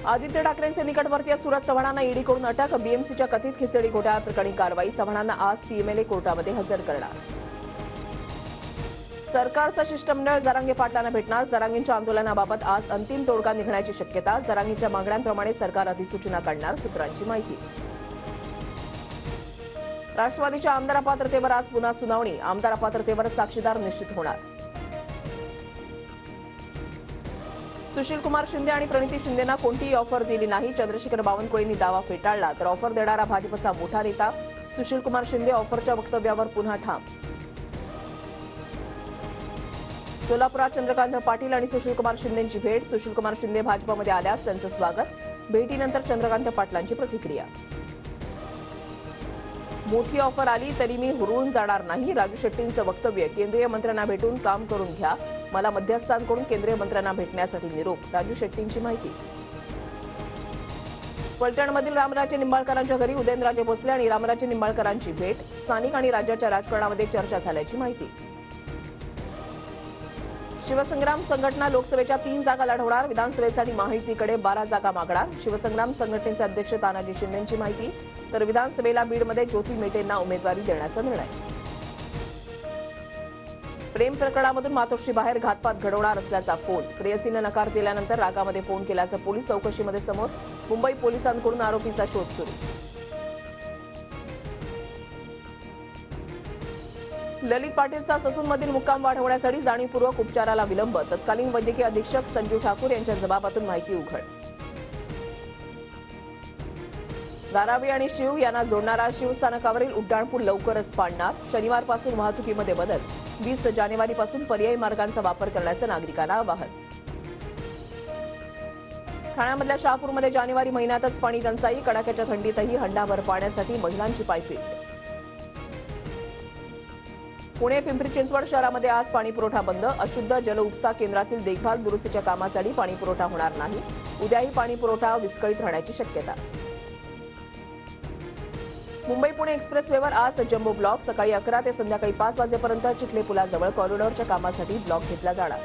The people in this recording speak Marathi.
आदित्य ठाकरेंचे निकटवर्तीय सूरज चव्हाणांना ईडीकडून अटक. बीएमसीच्या कथित खिचडी घोटाळ्याप्रकरणी कारवाई. चव्हाणांना आज पीएमएलए कोर्टामध्ये हजर करणार. सरकारचं शिष्टमंडळ जरांगे पाटलांना भेटणार. जरांगेंच्या आंदोलनाबाबत आज अंतिम तोडगा निघण्याची शक्यता. जरांगेंच्या मागण्यांप्रमाणे सरकार अधिसूचना काढणार, सूत्रांची माहिती. राष्ट्रवादीच्या आमदार अपात्रतेवर आज पुन्हा सुनावणी. आमदार अपात्रतेवर साक्षीदार निश्चित होणार. सुशीलकुमार शिंदे आणि प्रणिती शिंदेंना कोणतीही ऑफर दिली नाही. चंद्रशेखर बावनकुळेंनी दावा फेटाळला. तर ऑफर देणारा भाजपचा मोठा नेता सुशीलकुमार शिंदे ऑफरच्या वक्तव्यावर पुन्हा ठाम. सोलापुरात चंद्रकांत पाटील आणि सुशीलकुमार शिंदेंची भेट. सुशीलकुमार शिंदे भाजपमध्ये आल्यास त्यांचं स्वागत. भेटीनंतर चंद्रकांत पाटलांची प्रतिक्रिया. मोठी ऑफर आली तरी मी हुरळून जाणार नाही. राजू शेट्टींचं वक्तव्य. केंद्रीय मंत्र्यांना भेटून काम करून घ्या. मला मध्यस्थांकडून केंद्रीय मंत्र्यांना भेटण्यासाठी निरोप. राजू शेट्टींची माहिती. फलटणमधील रामराजे निंबाळकरांच्या घरी उदयनराजे भोसले आणि रामराजे निंबाळकरांची भेट. स्थानिक आणि राज्याच्या राजकारणामध्ये चर्चा झाल्याची माहिती. शिवसंग्राम संघटना लोकसभेच्या 3 जागा लढवणार. विधानसभेसाठी महायुतीकडे 12 जागा मागणार. शिवसंग्राम संघटनेचे अध्यक्ष तानाजी शिंदेंची माहिती. तर विधानसभेला बीडमध्ये ज्योती मेटेंना उमेदवारी देण्याचा निर्णय. प्रेम प्रकरणामधून मातोश्री बाहेर घातपात घडवणार असल्याचा फोन. प्रेयसीनं नकार दिल्यानंतर रागामध्ये फोन केल्याचं पोलीस चौकशीमध्ये समोर. मुंबई पोलिसांकडून आरोपीचा शोध सुरू. ललित पाटीलचा ससूनमधील मुक्काम वाढवण्यासाठी जाणीवपूर्वक उपचाराला विलंब. तत्कालीन वैद्यकीय अधीक्षक संजीव ठाकूर यांच्या जबाबातून माहिती उघड. धारावी आणि शीव यांना जोडणारा शिवस्थानकावरील उड्डाणपूल लवकरच पाडणार. शनिवारपासून वाहतुकीमध्ये बदल. 20 जानेवारीपासून पर्यायी मार्गांचा वापर करण्याचं नागरिकांना आवाहन. ठाण्यामधल्या शहापूरमध्ये जानेवारी महिन्यातच पाणी टंचाई. कडाक्याच्या थंडीतही हंडाभर पाण्यासाठी महिलांची पायपीट. पुणे पिंपरी चिंचवड शहरामध्ये आज पाणीपुरवठा बंद. अशुद्ध जलउपसा केंद्रातील देखभाल दुरुस्तीच्या कामासाठी पाणीपुरवठा होणार नाही. उद्याही पाणीपुरवठा विस्कळीत राहण्याची शक्यता. मुंबई पुणे एक्सप्रेसवेवर आज जम्बो ब्लॉक. सकाळी 11 ते संध्याकाळी 5 वाजेपर्यंत चिखले पुलाजवळ कॉरिडॉरच्या कामासाठी ब्लॉक घेतला जाणार.